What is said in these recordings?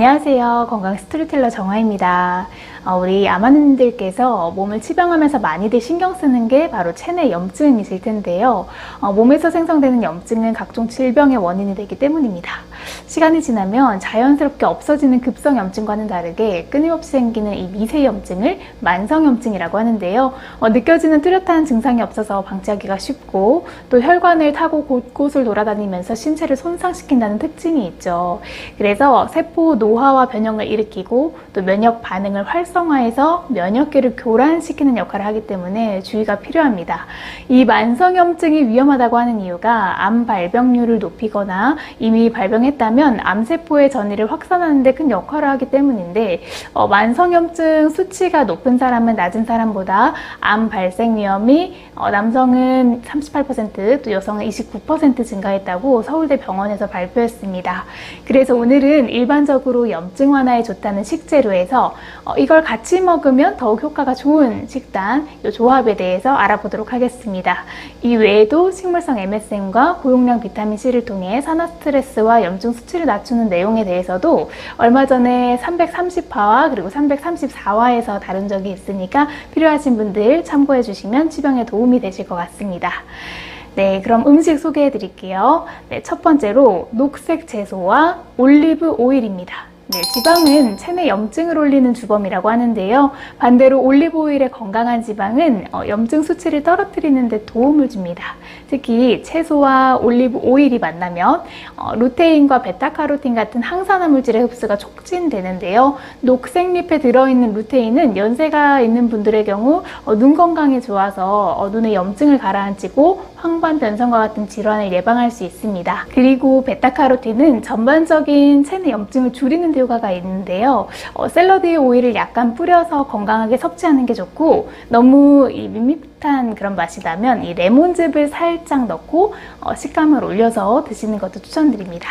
안녕하세요. 건강 스토리텔러 정화입니다. 우리 아마님들께서 몸을 치병하면서 많이들 신경 쓰는 게 바로 체내 염증이실 텐데요. 몸에서 생성되는 염증은 각종 질병의 원인이 되기 때문입니다. 시간이 지나면 자연스럽게 없어지는 급성 염증과는 다르게 끊임없이 생기는 이 미세 염증을 만성 염증이라고 하는데요. 느껴지는 뚜렷한 증상이 없어서 방치하기가 쉽고 또 혈관을 타고 곳곳을 돌아다니면서 신체를 손상시킨다는 특징이 있죠. 그래서 세포 노화와 변형을 일으키고 또 면역 반응을 활성화해서 면역계를 교란시키는 역할을 하기 때문에 주의가 필요합니다. 이 만성염증이 위험하다고 하는 이유가 암 발병률을 높이거나 이미 발병했다면 암세포의 전이를 확산하는 데 큰 역할을 하기 때문인데 만성염증 수치가 높은 사람은 낮은 사람보다 암 발생 위험이 남성은 38%, 또 여성은 29% 증가했다고 서울대 병원에서 발표했습니다. 그래서 오늘은 일반적으로 염증 완화에 좋다는 식재료에서 이걸 같이 먹으면 더욱 효과가 좋은 식단, 이 조합에 대해서 알아보도록 하겠습니다. 이 외에도 식물성 MSM과 고용량 비타민C를 통해 산화 스트레스와 염증 수치를 낮추는 내용에 대해서도 얼마 전에 330화와 그리고 334화에서 다룬 적이 있으니까 필요하신 분들 참고해 주시면 치병에 도움이 되실 것 같습니다. 네, 그럼 음식 소개해 드릴게요. 네, 첫 번째로 녹색 채소와 올리브 오일입니다. 네, 지방은 체내 염증을 올리는 주범이라고 하는데요. 반대로 올리브 오일의 건강한 지방은 염증 수치를 떨어뜨리는 데 도움을 줍니다. 특히 채소와 올리브 오일이 만나면 루테인과 베타카로틴 같은 항산화 물질의 흡수가 촉진되는데요. 녹색잎에 들어있는 루테인은 연세가 있는 분들의 경우 눈 건강에 좋아서 눈의 염증을 가라앉히고 황반 변성과 같은 질환을 예방할 수 있습니다. 그리고 베타카로틴은 전반적인 체내 염증을 줄이는 데 효과가 있는데요. 샐러드에 오일을 약간 뿌려서 건강하게 섭취하는 게 좋고, 너무 밋밋한 그런 맛이 나면 이 레몬즙을 살짝 넣고 식감을 올려서 드시는 것도 추천드립니다.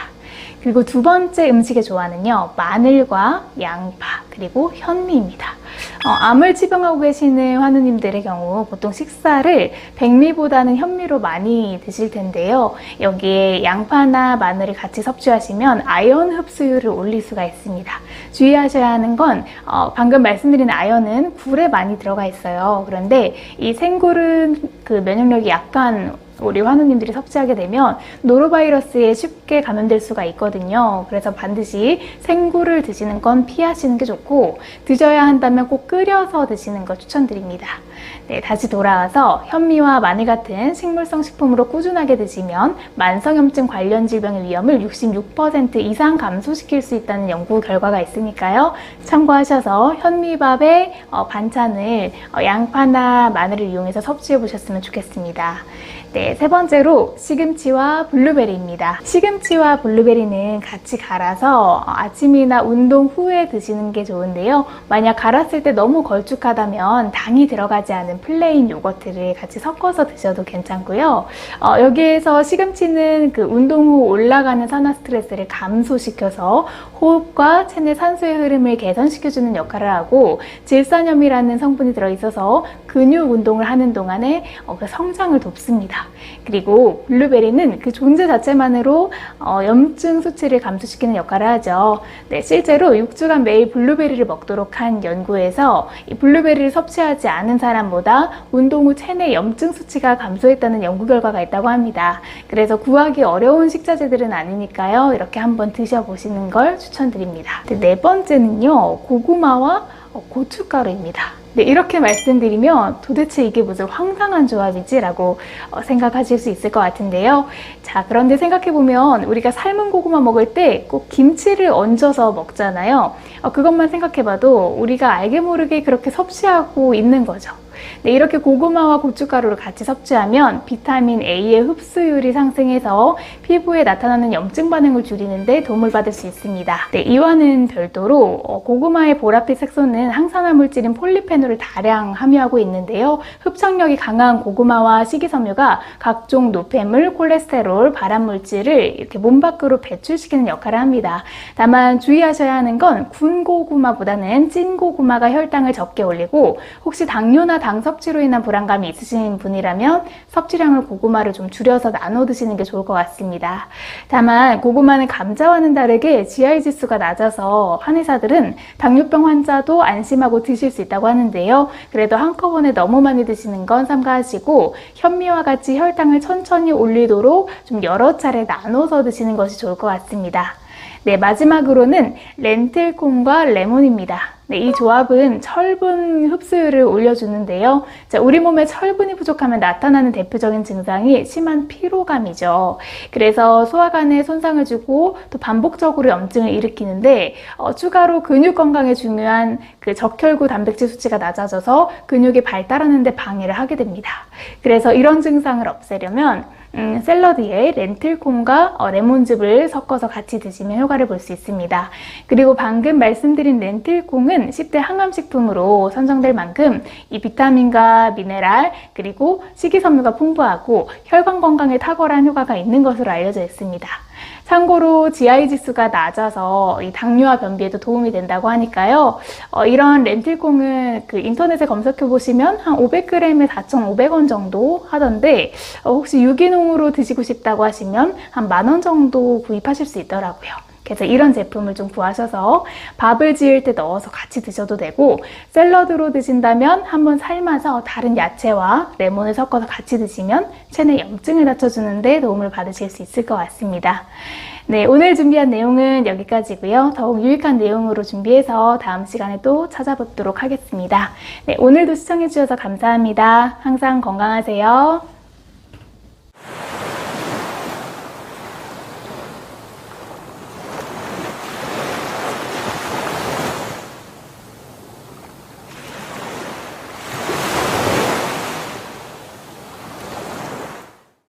그리고 두 번째 음식의 조화는요, 마늘과 양파 그리고 현미입니다. 암을 치병하고 계시는 환우님들의 경우 보통 식사를 백미보다는 현미로 많이 드실 텐데요. 여기에 양파나 마늘을 같이 섭취하시면 아연 흡수율을 올릴 수가 있습니다. 주의하셔야 하는 건 방금 말씀드린 아연은 굴에 많이 들어가 있어요. 그런데 이 생굴은 그 면역력이 약간 우리 환우님들이 섭취하게 되면 노로바이러스에 쉽게 감염될 수가 있거든요. 그래서 반드시 생굴을 드시는 건 피하시는 게 좋고, 드셔야 한다면 꼭 끓여서 드시는 거 추천드립니다. 네, 다시 돌아와서 현미와 마늘 같은 식물성 식품으로 꾸준하게 드시면 만성염증 관련 질병의 위험을 66% 이상 감소시킬 수 있다는 연구 결과가 있으니까요. 참고하셔서 현미밥에 반찬을 양파나 마늘을 이용해서 섭취해 보셨으면 좋겠습니다. 네, 세 번째로 시금치와 블루베리입니다. 시금치와 블루베리는 같이 갈아서 아침이나 운동 후에 드시는 게 좋은데요. 만약 갈았을 때 너무 걸쭉하다면 당이 들어가지 않은 플레인 요거트를 같이 섞어서 드셔도 괜찮고요. 여기에서 시금치는 그 운동 후 올라가는 산화 스트레스를 감소시켜서 호흡과 체내 산소의 흐름을 개선시켜주는 역할을 하고, 질산염이라는 성분이 들어있어서 근육 운동을 하는 동안에 그 성장을 돕습니다. 그리고 블루베리는 그 존재 자체만으로 염증 수치를 감소시키는 역할을 하죠. 네, 실제로 6주간 매일 블루베리를 먹도록 한 연구에서 이 블루베리를 섭취하지 않은 사람보다 운동 후 체내 염증 수치가 감소했다는 연구 결과가 있다고 합니다. 그래서 구하기 어려운 식자재들은 아니니까요. 이렇게 한번 드셔보시는 걸 추천드립니다. 네 번째는요, 고구마와 고춧가루입니다. 네, 이렇게 말씀드리면 도대체 이게 무슨 황당한 조합이지? 라고 생각하실 수 있을 것 같은데요. 자, 그런데 생각해보면 우리가 삶은 고구마 먹을 때 꼭 김치를 얹어서 먹잖아요. 그것만 생각해봐도 우리가 알게 모르게 그렇게 섭취하고 있는 거죠. 네, 이렇게 고구마와 고춧가루를 같이 섭취하면 비타민 A의 흡수율이 상승해서 피부에 나타나는 염증 반응을 줄이는 데 도움을 받을 수 있습니다. 네, 이와는 별도로 고구마의 보랏빛 색소는 항산화 물질인 폴리페놀을 다량 함유하고 있는데요. 흡착력이 강한 고구마와 식이섬유가 각종 노폐물, 콜레스테롤, 발암물질을 이렇게 몸 밖으로 배출시키는 역할을 합니다. 다만 주의하셔야 하는 건 군 고구마보다는 찐 고구마가 혈당을 적게 올리고, 혹시 당뇨나 당 섭취로 인한 불안감이 있으신 분이라면 섭취량을 고구마를 좀 줄여서 나눠 드시는 게 좋을 것 같습니다. 다만 고구마는 감자와는 다르게 GI 지수가 낮아서 한의사들은 당뇨병 환자도 안심하고 드실 수 있다고 하는데요. 그래도 한꺼번에 너무 많이 드시는 건 삼가하시고 현미와 같이 혈당을 천천히 올리도록 좀 여러 차례 나눠서 드시는 것이 좋을 것 같습니다. 네, 마지막으로는 렌틸콩과 레몬입니다. 네, 이 조합은 철분 흡수율을 올려주는데요. 자, 우리 몸에 철분이 부족하면 나타나는 대표적인 증상이 심한 피로감이죠. 그래서 소화관에 손상을 주고 또 반복적으로 염증을 일으키는데 추가로 근육 건강에 중요한 그 적혈구 단백질 수치가 낮아져서 근육이 발달하는 데 방해를 하게 됩니다. 그래서 이런 증상을 없애려면 샐러드에 렌틸콩과 레몬즙을 섞어서 같이 드시면 효과를 볼 수 있습니다. 그리고 방금 말씀드린 렌틸콩은 10대 항암식품으로 선정될 만큼 이 비타민과 미네랄 그리고 식이섬유가 풍부하고 혈관 건강에 탁월한 효과가 있는 것으로 알려져 있습니다. 참고로 GI 지수가 낮아서 이 당뇨와 변비에도 도움이 된다고 하니까요. 이런 렌틸콩은 그 인터넷에 검색해 보시면 한 500g에 4,500원 정도 하던데 혹시 유기농으로 드시고 싶다고 하시면 한 10,000원 정도 구입하실 수 있더라고요. 그래서 이런 제품을 좀 구하셔서 밥을 지을 때 넣어서 같이 드셔도 되고 샐러드로 드신다면 한번 삶아서 다른 야채와 레몬을 섞어서 같이 드시면 체내 염증을 낮춰주는 데 도움을 받으실 수 있을 것 같습니다. 네, 오늘 준비한 내용은 여기까지고요. 더욱 유익한 내용으로 준비해서 다음 시간에 또 찾아뵙도록 하겠습니다. 네, 오늘도 시청해주셔서 감사합니다. 항상 건강하세요.